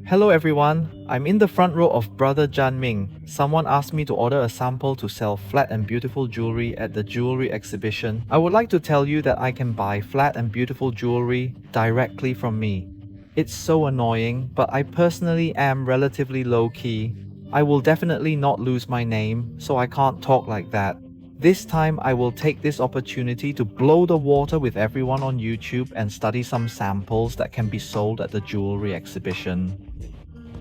Hello everyone, I'm in the front row of Brother Jan Ming. Someone asked me to order a sample to sell flat and beautiful jewelry at the jewelry exhibition. I would like to tell you that I can buy flat and beautiful jewelry directly from me. It's so annoying, but I personally am relatively low-key. I will definitely not lose my name, so I can't talk like that. This time I will take this opportunity to blow the water with everyone on YouTube and study some samples that can be sold at the jewelry exhibition.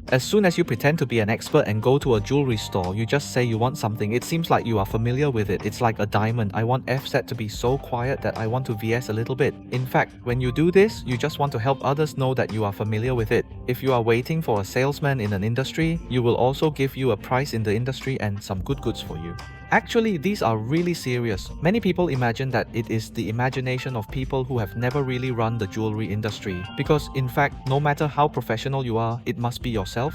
As soon as you pretend to be an expert and go to a jewelry store, you just say you want something. It seems like you are familiar with it. It's like a diamond. I want FZ to be so quiet that I want to VS a little bit. In fact, when you do this, you just want to help others know that you are familiar with it. If you are waiting for a salesman in an industry, you will also give you a price in the industry and some good goods for you. Actually, these are really serious. Many people imagine that it is the imagination of people who have never really run the jewelry industry. Because in fact, no matter how professional you are, it must be yourself.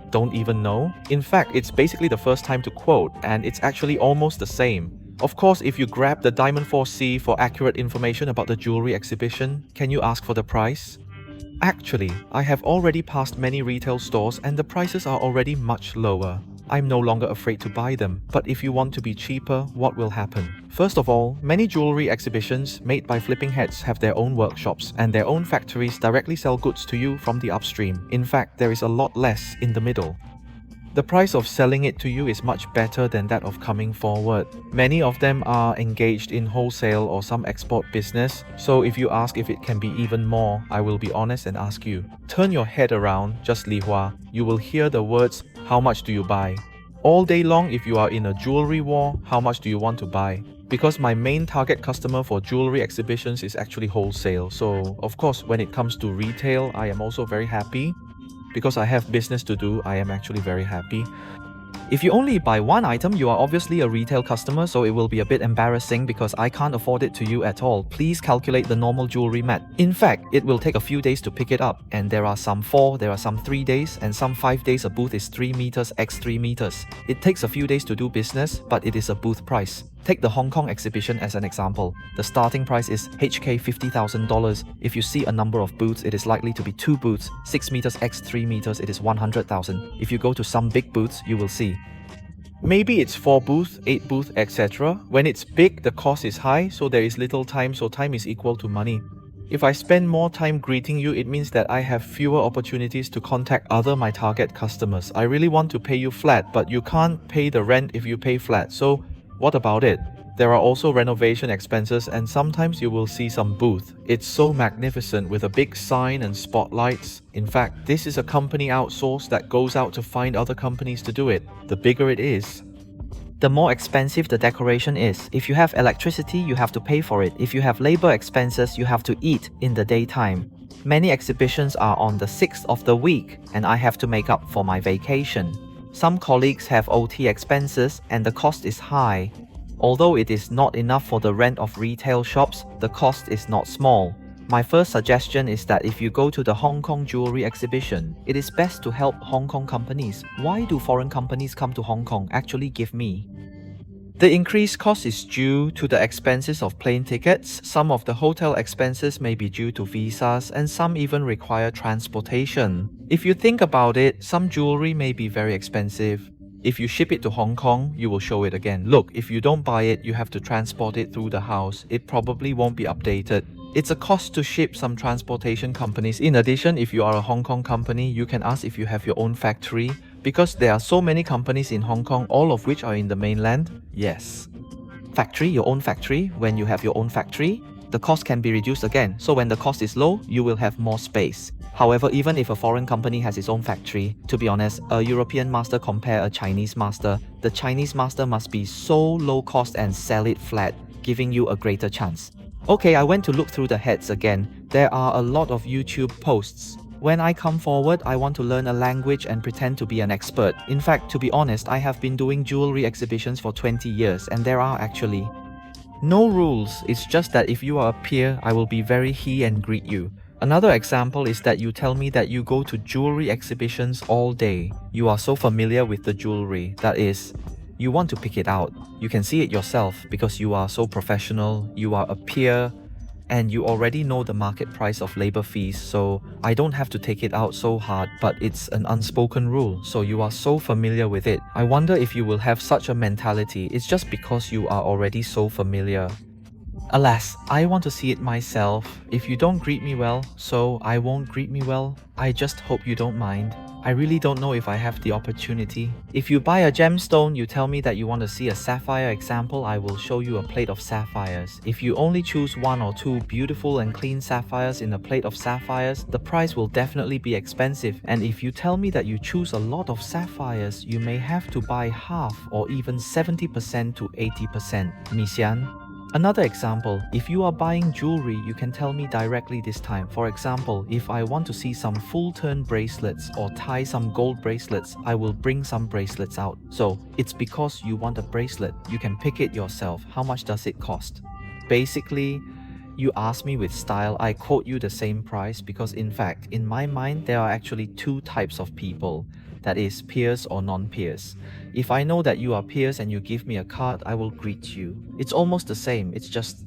Don't even know? In fact, it's basically the first time to quote, and it's actually almost the same. Of course, if you grab the Diamond 4C for accurate information about the jewelry exhibition, can you ask for the price? Actually, I have already passed many retail stores and the prices are already much lower. I'm no longer afraid to buy them, but if you want to be cheaper, what will happen? First of all, many jewelry exhibitions made by flipping heads have their own workshops and their own factories directly sell goods to you from the upstream. In fact, there is a lot less in the middle. The price of selling it to you is much better than that of coming forward. Many of them are engaged in wholesale or some export business, so if you ask if it can be even more, I will be honest and ask you. Turn your head around, just Li Hua. You will hear the words, "How much do you buy?" All day long, if you are in a jewelry war, how much do you want to buy? Because my main target customer for jewelry exhibitions is actually wholesale, so of course when it comes to retail, I am also very happy. Because I have business to do, I am actually very happy. If you only buy one item, you are obviously a retail customer, so it will be a bit embarrassing because I can't afford it to you at all. Please calculate the normal jewelry mat. In fact, it will take a few days to pick it up, and there are some 4, there are some 3 days, and some 5 days a booth is 3 meters x 3 meters. It takes a few days to do business, but it is a booth price. Take the Hong Kong exhibition as an example. The starting price is HK $50,000. If you see a number of booths, it is likely to be 2 booths. 6 meters x 3 meters, it is 100,000. If you go to some big booths, you will see. Maybe it's 4 booths, 8 booths, etc. When it's big, the cost is high, so there is little time, so time is equal to money. If I spend more time greeting you, it means that I have fewer opportunities to contact my target customers. I really want to pay you flat, but you can't pay the rent if you pay flat, so what about it? There are also renovation expenses and sometimes you will see some booth. It's so magnificent with a big sign and spotlights. In fact, this is a company outsource that goes out to find other companies to do it. The bigger it is, the more expensive the decoration is. If you have electricity, you have to pay for it. If you have labor expenses, you have to eat in the daytime. Many exhibitions are on the 6th of the week and I have to make up for my vacation. Some colleagues have OT expenses and the cost is high. Although it is not enough for the rent of retail shops, the cost is not small. My first suggestion is that if you go to the Hong Kong jewelry exhibition, it is best to help Hong Kong companies. Why do foreign companies come to Hong Kong? Actually give me. The increased cost is due to the expenses of plane tickets. Some of the hotel expenses may be due to visas and some even require transportation. If you think about it, some jewelry may be very expensive. If you ship it to Hong Kong, you will show it again. Look, if you don't buy it, you have to transport it through the house. It probably won't be updated. It's a cost to ship some transportation companies. In addition, if you are a Hong Kong company, you can ask if you have your own factory. Because there are so many companies in Hong Kong, all of which are in the mainland. Yes. Factory, your own factory. When you have your own factory, the cost can be reduced again. So when the cost is low, you will have more space. However, even if a foreign company has its own factory, to be honest, a European master compare a Chinese master, the Chinese master must be so low cost and sell it flat, giving you a greater chance. Okay, I went to look through the heads again. There are a lot of YouTube posts. When I come forward, I want to learn a language and pretend to be an expert. In fact, to be honest, I have been doing jewelry exhibitions for 20 years and there are actually no rules. It's just that if you are a peer, I will be very and greet you. Another example is that you tell me that you go to jewelry exhibitions all day. You are so familiar with the jewelry. That is, you want to pick it out. You can see it yourself because you are so professional, you are a peer. and you already know the market price of labor fees, so I don't have to take it out so hard, but it's an unspoken rule, so you are so familiar with it. I wonder if you will have such a mentality. It's just because you are already so familiar. Alas, I want to see it myself. If you don't greet me well, so I won't greet me well. I just hope you don't mind. I really don't know if I have the opportunity. If you buy a gemstone, you tell me that you want to see a sapphire example, I will show you a plate of sapphires. If you only choose one or two beautiful and clean sapphires in a plate of sapphires, the price will definitely be expensive. And if you tell me that you choose a lot of sapphires, you may have to buy half or even 70% to 80%. Misian? Another example, if you are buying jewelry, you can tell me directly this time. For example, if I want to see some full-turn bracelets or tie some gold bracelets, I will bring some bracelets out. So, it's because you want a bracelet. You can pick it yourself. How much does it cost? Basically, you ask me with style, I quote you the same price because in fact, in my mind, there are actually two types of people. That is, peers or non-peers. If I know that you are peers and you give me a card, I will greet you. It's almost the same, it's just...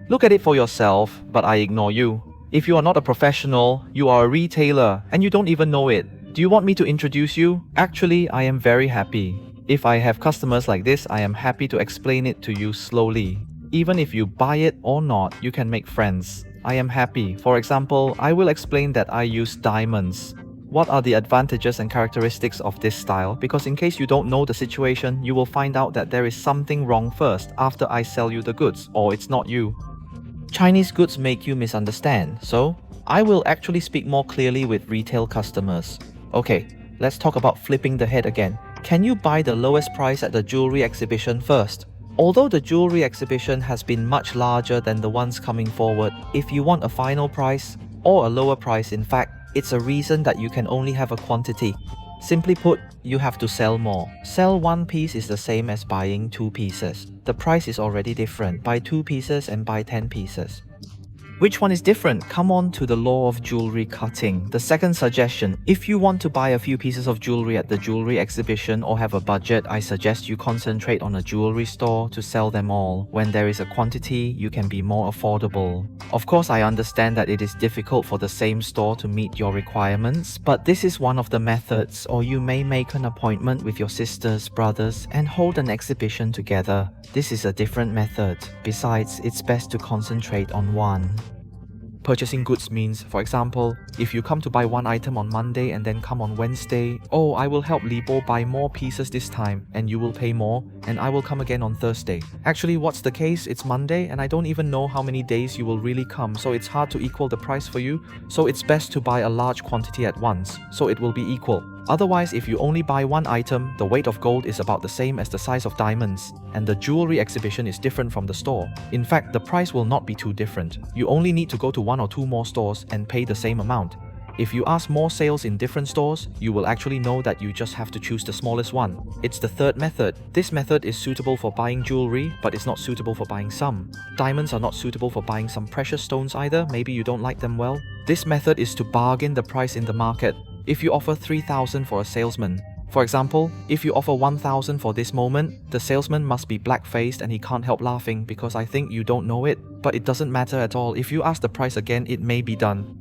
Look at it for yourself, but I ignore you. If you are not a professional, you are a retailer, and you don't even know it. Do you want me to introduce you? Actually, I am very happy. If I have customers like this, I am happy to explain it to you slowly. Even if you buy it or not, you can make friends. I am happy. For example, I will explain that I use diamonds. What are the advantages and characteristics of this style? Because in case you don't know the situation, you will find out that there is something wrong first after I sell you the goods, or it's not you. Chinese goods make you misunderstand, so I will actually speak more clearly with retail customers. Okay, let's talk about flipping the head again. Can you buy the lowest price at the jewelry exhibition first? Although the jewelry exhibition has been much larger than the ones coming forward, if you want a final price, or a lower price in fact, it's a reason that you can only have a quantity. Simply put, you have to sell more. Sell one piece is the same as buying two pieces. The price is already different. Buy 2 pieces and buy 10 pieces. Which one is different? Come on to the law of jewelry cutting. The second suggestion, if you want to buy a few pieces of jewelry at the jewelry exhibition or have a budget, I suggest you concentrate on a jewelry store to sell them all. When there is a quantity, you can be more affordable. Of course, I understand that it is difficult for the same store to meet your requirements, but this is one of the methods, or you may make an appointment with your sisters, brothers, and hold an exhibition together. This is a different method. Besides, it's best to concentrate on one. Purchasing goods means, for example, if you come to buy one item on Monday and then come on Wednesday, oh, I will help Libo buy more pieces this time and you will pay more and I will come again on Thursday. Actually, what's the case? It's Monday and I don't even know how many days you will really come, so it's hard to equal the price for you, so it's best to buy a large quantity at once, so it will be equal. Otherwise, if you only buy one item, the weight of gold is about the same as the size of diamonds, and the jewelry exhibition is different from the store. In fact, the price will not be too different. You only need to go to 1 or 2 more stores and pay the same amount. If you ask more sales in different stores, you will actually know that you just have to choose the smallest one. It's the third method. This method is suitable for buying jewelry, but it's not suitable for buying some. Diamonds are not suitable for buying some precious stones either, maybe you don't like them well. This method is to bargain the price in the market. If you offer 3,000 for a salesman, for example, if you offer 1,000 for this moment, the salesman must be black-faced and he can't help laughing because I think you don't know it, but it doesn't matter at all. If you ask the price again, it may be done.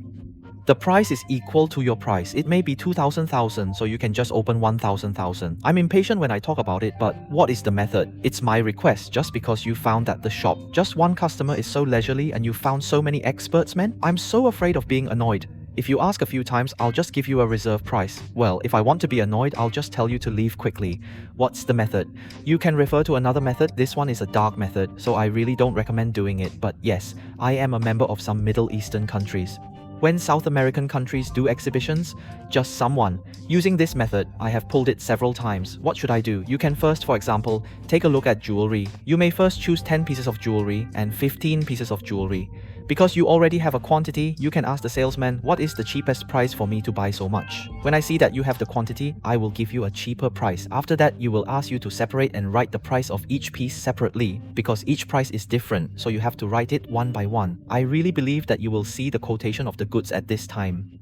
The price is equal to your price. It may be 2,000, so you can just open 1,000. I'm impatient when I talk about it, but what is the method? It's my request just because you found at the shop. Just one customer is so leisurely and you found so many experts, man. I'm so afraid of being annoyed. If you ask a few times, I'll just give you a reserve price. Well, if I want to be annoyed, I'll just tell you to leave quickly. What's the method? You can refer to another method. This one is a dark method, so I really don't recommend doing it. But yes, I am a member of some Middle Eastern countries. When South American countries do exhibitions, just someone. Using this method, I have pulled it several times. What should I do? You can first, for example, take a look at jewelry. You may first choose 10 pieces of jewelry and 15 pieces of jewelry. Because you already have a quantity, you can ask the salesman, what is the cheapest price for me to buy so much? When I see that you have the quantity, I will give you a cheaper price. After that, you will ask you to separate and write the price of each piece separately, because each price is different, so you have to write it one by one. I really believe that you will see the quotation of the goods at this time.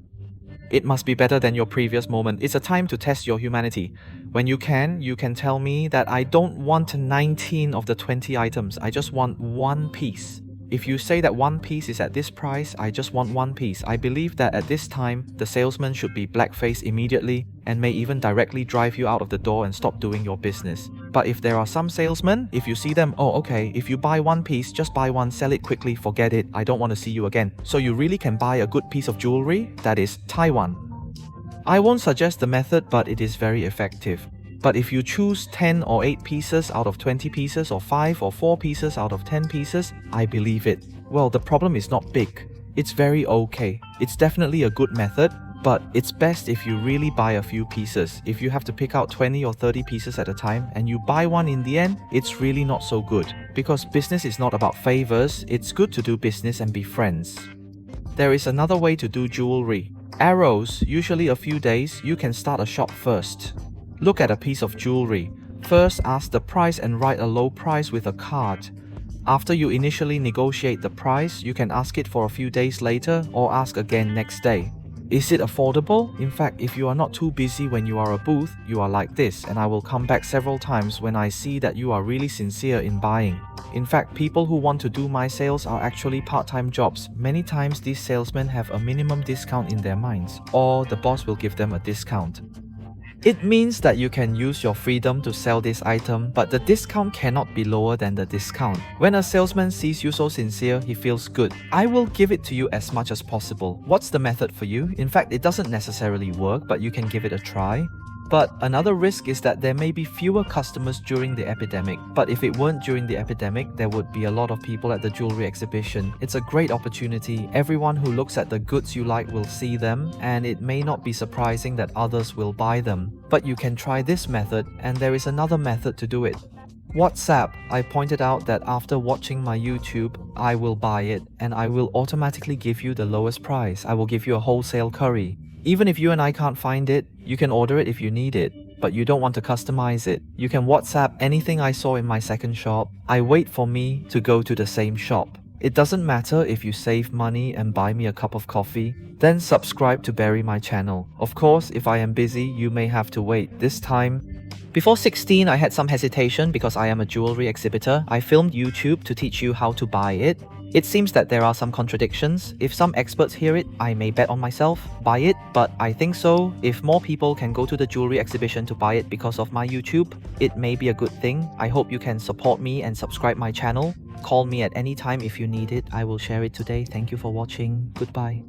It must be better than your previous moment. It's a time to test your humanity. When you can tell me that I don't want 19 of the 20 items. I just want one piece. If you say that one piece is at this price, I just want one piece. I believe that at this time, the salesman should be black-faced immediately and may even directly drive you out of the door and stop doing your business. But if there are some salesmen, if you see them, oh okay, if you buy one piece, just buy one, sell it quickly, forget it, I don't want to see you again. So you really can buy a good piece of jewelry that is Taiwan. I won't suggest the method, but it is very effective. But if you choose 10 or 8 pieces out of 20 pieces or 5 or 4 pieces out of 10 pieces, I believe it. Well, the problem is not big. It's very okay. It's definitely a good method, but it's best if you really buy a few pieces. If you have to pick out 20 or 30 pieces at a time and you buy one in the end, it's really not so good. Because business is not about favors, it's good to do business and be friends. There is another way to do jewelry. Arrows, usually a few days, you can start a shop first. Look at a piece of jewelry. First ask the price and write a low price with a card. After you initially negotiate the price, you can ask it for a few days later or ask again next day. Is it affordable? In fact, if you are not too busy when you are a booth, you are like this, and I will come back several times when I see that you are really sincere in buying. In fact, people who want to do my sales are actually part-time jobs. Many times these salesmen have a minimum discount in their minds, or the boss will give them a discount. It means that you can use your freedom to sell this item, but the discount cannot be lower than the discount. When a salesman sees you so sincere, he feels good. I will give it to you as much as possible. What's the method for you? In fact, it doesn't necessarily work, but you can give it a try. But another risk is that there may be fewer customers during the epidemic. But if it weren't during the epidemic, there would be a lot of people at the jewelry exhibition. It's a great opportunity. Everyone who looks at the goods you like will see them, and it may not be surprising that others will buy them. But you can try this method, and there is another method to do it. WhatsApp. I pointed out that after watching my YouTube, I will buy it, and I will automatically give you the lowest price. I will give you a wholesale curry. Even if you and I can't find it, you can order it if you need it, but you don't want to customize it. You can WhatsApp anything I saw in my second shop. I wait for me to go to the same shop. It doesn't matter if you save money and buy me a cup of coffee, then subscribe to bury my channel. Of course, if I am busy, you may have to wait. This time, before 16, I had some hesitation because I am a jewelry exhibitor. I filmed YouTube to teach you how to buy it. It seems that there are some contradictions. If some experts hear it, I may bet on myself, buy it, but I think so. If more people can go to the jewelry exhibition to buy it because of my YouTube, it may be a good thing. I hope you can support me and subscribe my channel. Call me at any time if you need it. I will share it today. Thank you for watching. Goodbye.